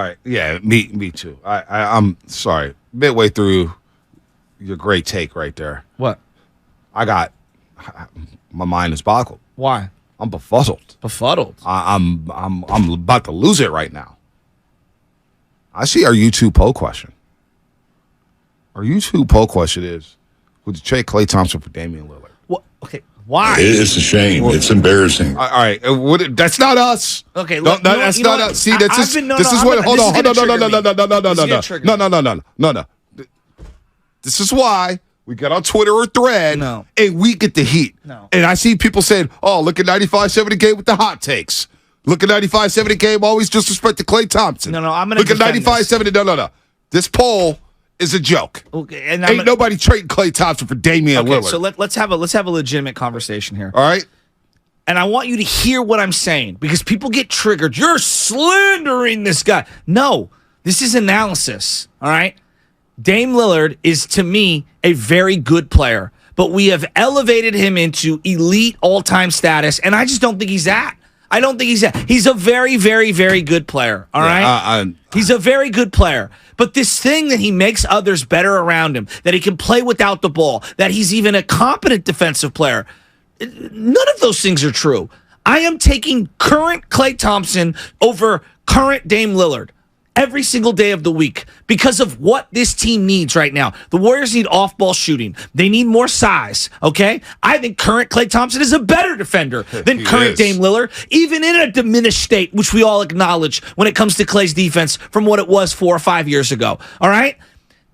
All right. Yeah, me too. I'm sorry. Midway through your great take right there. What? My mind is boggled. Why? I'm befuddled. Befuddled. I'm about to lose it right now. I see our YouTube poll question. Our YouTube poll question is, would you trade Klay Thompson for Damian Lillard? What? Okay. Why? It's a shame. It's embarrassing. All right. That's not us. Okay. That's not us. See, this is what. Hold on. No. This is why we get on Twitter or Thread, and we get the heat. No. And I see people saying, "Oh, look at 95-70 game with the hot takes. Look at 95-70 game. Always disrespect to Klay Thompson. No. I'm gonna look at 95-70. No. This poll is a joke. Okay, and ain't nobody trading Klay Thompson for Damian Lillard. So let's have a legitimate conversation here. All right. And I want you to hear what I'm saying because people get triggered. You're slandering this guy. No, this is analysis. All right. Dame Lillard is, to me, a very good player, but we have elevated him into elite all-time status, and I just don't think he's that. I don't think he's that. He's a very, very, very good player, all right? He's a very good player. But this thing that he makes others better around him, that he can play without the ball, that he's even a competent defensive player, none of those things are true. I am taking current Klay Thompson over current Dame Lillard every single day of the week because of what this team needs right now. The Warriors need off-ball shooting. They need more size, okay? I think current Klay Thompson is a better defender than current Dame Lillard, even in a diminished state, which we all acknowledge when it comes to Klay's defense from what it was 4 or 5 years ago, all right?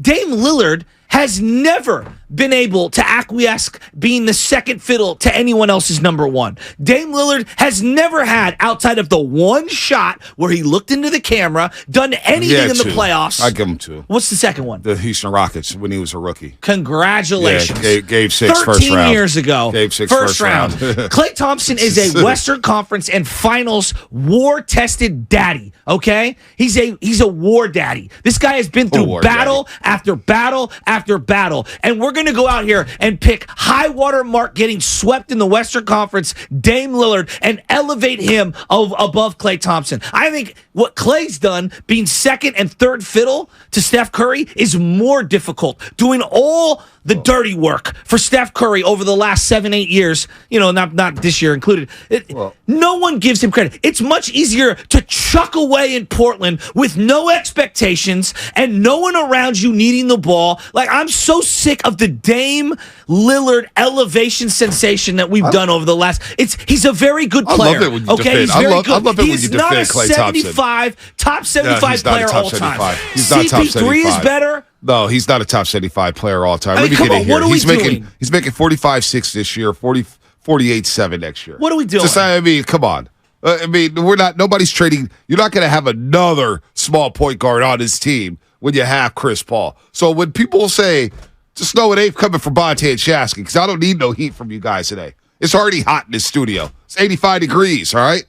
Dame Lillard has never been able to acquiesce being the second fiddle to anyone else's number one. Dame Lillard has never had, outside of the one shot where he looked into the camera, done anything in the playoffs. I give him two. What's the second one? The Houston Rockets when he was a rookie. Congratulations. Yeah, gave 6 13 first round. years ago. Gave 6 first round. Klay Thompson is a Western Conference and Finals war-tested daddy, okay? He's a war daddy. This guy has been through battle after battle after battle, and we're going to go out here and pick high water mark getting swept in the Western Conference, Dame Lillard, and elevate him above Klay Thompson. I think what Klay's done, being second and third fiddle to Steph Curry, is more difficult. Doing all the dirty work for Steph Curry over the last 7-8 years, not this year included. No one gives him credit. It's much easier to chuck away in Portland with no expectations and no one around you needing the ball. Like, I'm so sick of the Dame Lillard elevation sensation that we've done over the last. He's a very good player. I love it when you defend. He's very good. I love it when you defend Klay Thompson. Top 75 player all time. He's not top 75. CP3 is better. No, he's not a top 75 player all time. Let me get it here. What are we doing? He's making 45-6 this year, 48-7 next year. What are we doing? Come on. Nobody's trading. You're not going to have another small point guard on his team when you have Chris Paul. So when people say, just know it ain't coming from Bonte and Shasky, because I don't need no heat from you guys today. It's already hot in this studio. It's 85 degrees, all right?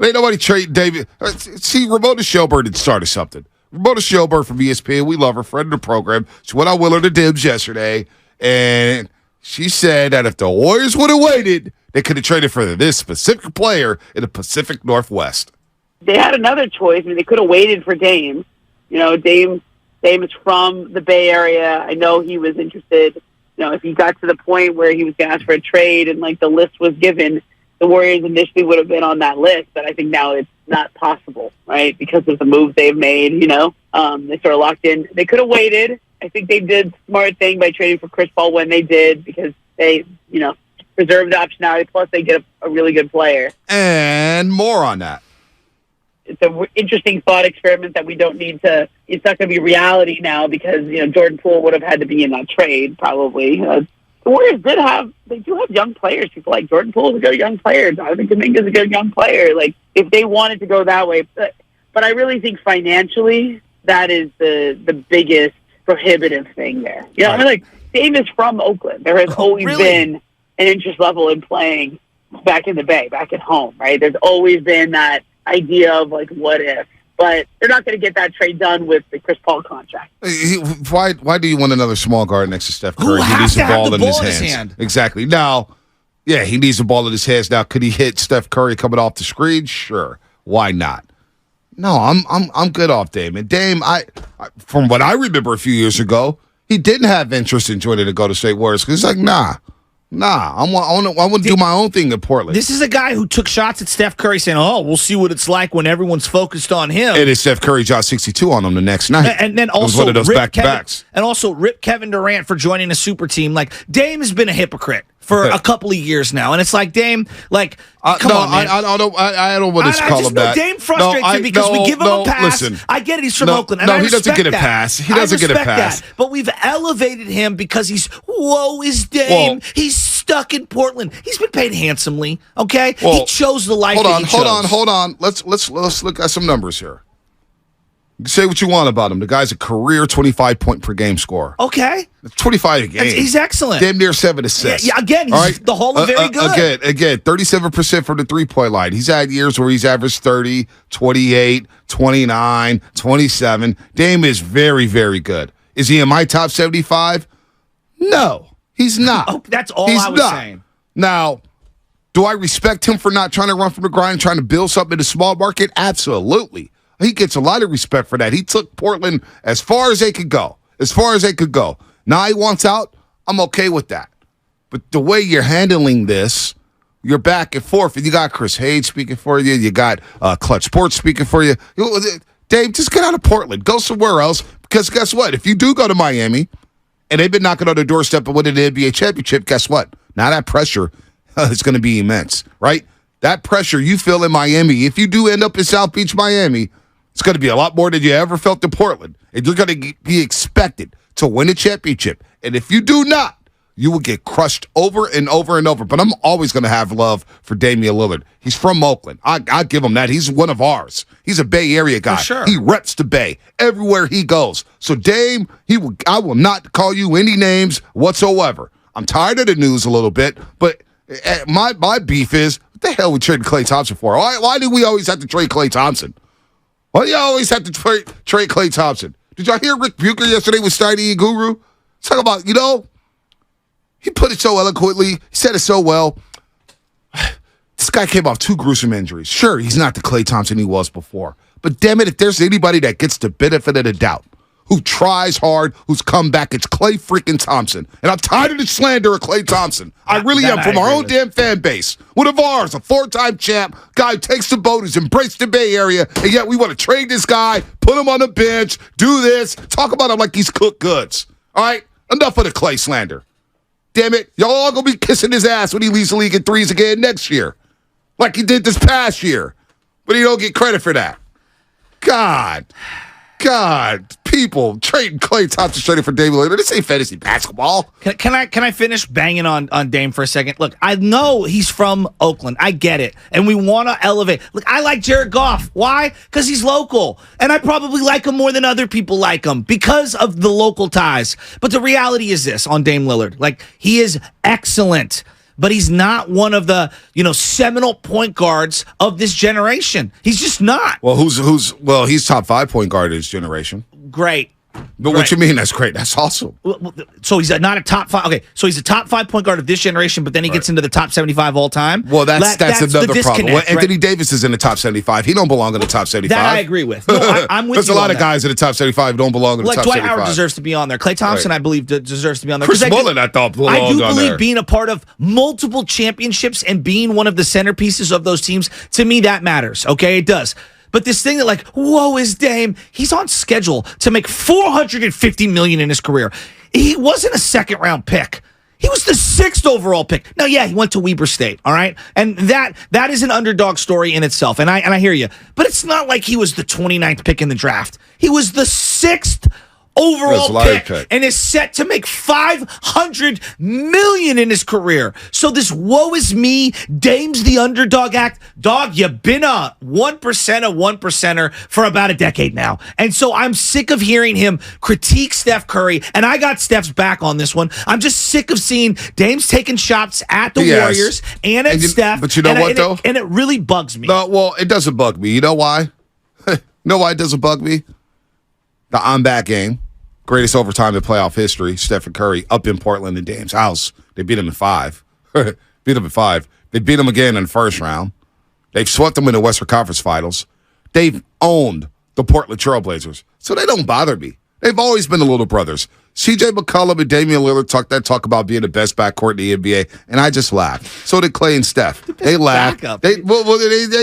Ain't nobody trading David. See, Ramona Shelburne had started something. Ramona Shelburne from ESPN, we love her, friend of the program. She went on Willard to Dibs yesterday, and she said that if the Warriors would have waited, they could have traded for this specific player in the Pacific Northwest. They had another choice. I mean, they could have waited for Dame. Dame is from the Bay Area. I know he was interested. If he got to the point where he was going to ask for a trade and, the list was given, the Warriors initially would have been on that list, but I think now it's not possible, right? Because of the moves they've made, they sort of locked in. They could have waited. I think they did smart thing by trading for Chris Paul when they did because they, preserved the optionality. Plus, they get a really good player. And more on that. It's an interesting thought experiment that we don't need to. It's not going to be reality now because Jordan Poole would have had to be in that trade probably. The Warriors do have young players. People like Jordan Poole is a good young player. Donovan Kuminga is a good young player. Like if they wanted to go that way, but I really think financially that is the biggest prohibitive thing there. Dame is from Oakland. There has always been an interest level in playing back in the Bay, back at home. Right? There's always been that idea of what if. But they're not going to get that trade done with the Chris Paul contract. Why do you want another small guard next to Steph Curry? He needs the ball in his hand. Exactly. Now, he needs the ball in his hands. Now, could he hit Steph Curry coming off the screen? Sure. Why not? No, I'm good off Dame. And Dame, from what I remember a few years ago, he didn't have interest in joining the Golden State Warriors because he's like, nah, I want to do my own thing in Portland. This is a guy who took shots at Steph Curry saying, oh, we'll see what it's like when everyone's focused on him. And it's Steph Curry shot 62 on him the next night. And then also it was one of those back-to-backs. And also rip Kevin Durant for joining a super team. Like, Dame has been a hypocrite for a couple of years now. And it's like, Dame, like, come on, man. I don't want to call him that. Dame frustrates me because we give him a pass. Listen, I get it, he's from Oakland. And he doesn't get a pass. He doesn't get a pass. But we've elevated him because whoa is Dame. He's stuck in Portland. He's been paid handsomely, okay? He chose the life that he chose. Hold on. Let's look at some numbers here. Say what you want about him. The guy's a career 25-point-per-game scorer. Okay. 25 a game. He's excellent. Damn near 7 assists. Yeah, again, he's the Hall of Very Good. Again, 37% from the three-point line. He's had years where he's averaged 30, 28, 29, 27. Dame is very, very good. Is he in my top 75? No, he's not. That's all I was saying. Now, do I respect him for not trying to run from the grind, trying to build something in the small market? Absolutely. He gets a lot of respect for that. He took Portland as far as they could go. Now he wants out. I'm okay with that. But the way you're handling this, you're back and forth. And you got Chris Hayes speaking for you. You got Clutch Sports speaking for you. Dave, just get out of Portland. Go somewhere else. Because guess what? If you do go to Miami, and they've been knocking on the doorstep of winning the NBA championship, guess what? Now that pressure is going to be immense, right? That pressure you feel in Miami, if you do end up in South Beach, Miami, it's going to be a lot more than you ever felt in Portland. And you're going to be expected to win a championship. And if you do not, you will get crushed over and over and over. But I'm always going to have love for Damian Lillard. He's from Oakland. I give him that. He's one of ours. He's a Bay Area guy. For sure. He reps the Bay everywhere he goes. So Dame, I will not call you any names whatsoever. I'm tired of the news a little bit, but my beef is, what the hell we trading Klay Thompson for? Why do we always have to trade Klay Thompson? Why do you always have to trade Klay Thompson? Did y'all hear Rick Bucher yesterday with Steiny and Guru? Talk about, he put it so eloquently. He said it so well. This guy came off 2 gruesome injuries. Sure, he's not the Klay Thompson he was before. But damn it, if there's anybody that gets the benefit of the doubt, who tries hard, who's come back, it's Klay freaking Thompson. And I'm tired of the slander of Klay Thompson. I really am, from our own damn fan base. One of ours, a 4-time champ, guy who takes the boat, who's embraced the Bay Area, and yet we want to trade this guy, put him on the bench, do this, talk about him like he's cooked goods. All right? Enough of the Klay slander. Damn it. Y'all all going to be kissing his ass when he leads the league in threes again next year. Like he did this past year. But he don't get credit for that. God, people trading Klay Thompson straight for Damian Lillard. This ain't fantasy basketball. Can I finish banging on Dame for a second? Look, I know he's from Oakland. I get it. And we want to elevate. Look, I like Jared Goff. Why? Because he's local. And I probably like him more than other people like him because of the local ties. But the reality is this on Dame Lillard. Like, he is excellent. But he's not one of the, seminal point guards of this generation. He's just not. Well, he's top 5 point guard in his generation. Great. But what you mean that's great? That's awesome. So he's not a top 5. Okay, so he's a top 5 point guard of this generation, but then he gets into the top 75 all time. Well, that's another problem. Well, Anthony Davis is in the top 75. He don't belong in the top 75. That I agree with. No, I'm with There's you. a lot of guys in the top 75 who don't belong in the top Dwight 75. Howard deserves to be on there. Klay Thompson, I believe, deserves to be on there. Chris Mullin, I thought, belonged on there. I do believe being a part of multiple championships and being one of the centerpieces of those teams, to me, that matters. Okay, it does. But this thing that whoa is Dame, he's on schedule to make $450 million in his career. He wasn't a second-round pick. He was the 6th overall pick. Now, yeah, he went to Weber State, all right? And that is an underdog story in itself, and I hear you. But it's not like he was the 29th pick in the draft. He was the 6th overall pick and is set to make $500 million in his career. So this woe is me, Dame's the underdog act. Dog, you've been a 1% of 1%er for about a decade now. And so I'm sick of hearing him critique Steph Curry, and I got Steph's back on this one. I'm just sick of seeing Dame's taking shots at the Warriors and at Steph. But you know what, though? And it really bugs me. No, well, it doesn't bug me. You know why? You know why it doesn't bug me? The I'm back game. Greatest overtime in playoff history. Stephen Curry up in Portland in Dame's house. They beat him in 5. They beat him in the first round. They've swept them in the Western Conference Finals. they've owned the Portland Trailblazers. So they don't bother me. They've always been the little brothers. CJ McCollum and Damian Lillard talk about being the best backcourt in the NBA, and I just laughed. So did Klay and Steph. They laughed. They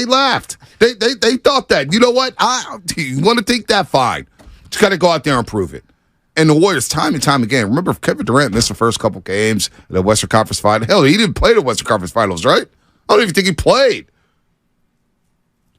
laughed. They thought that. You know what? You want to think that? Fine. Just got to go out there and prove it. And the Warriors, time and time again, remember Kevin Durant missed the first couple games in the Western Conference Finals. Hell, he didn't play the Western Conference Finals, right? I don't even think he played.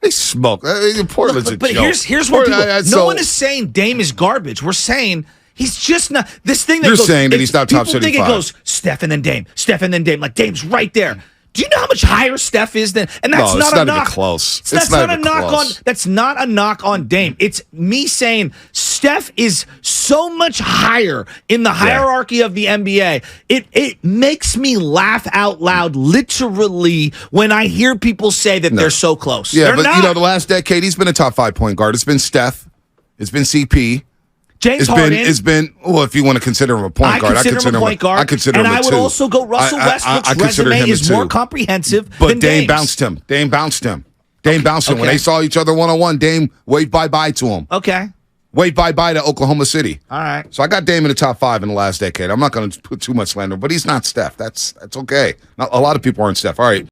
They smoke. Portland's a but joke. Here's what people, no one is saying Dame is garbage. We're saying he's just not this thing that You're goes, saying that he's not top 75. People think it goes Steph and then Dame, Steph and then Dame. Like Dame's right there. Do you know how much higher Steph is than? And that's not a knock. Even close. That's not a knock on. That's not a knock on Dame. It's me saying Steph is so much higher in the hierarchy of the NBA. It makes me laugh out loud, literally, when I hear people say that they're so close. Yeah, they're but not. the last decade he's been a top 5 point guard. It's been Steph. It's been CP. James Harden. It's been well, if you want to consider him a point guard, I consider him a point guard. I consider him a and I would two. also go Russell Westbrook's resume is more comprehensive but than Dame Dame's. bounced him. Dame bounced him. When they saw each other one-on-one, Dame waved bye-bye to him. Okay. Waved bye-bye to Oklahoma City. All right. So I got Dame in the top 5 in the last decade. I'm not going to put too much slander, but he's not Steph. That's okay. Not, a lot of people aren't Steph. All right.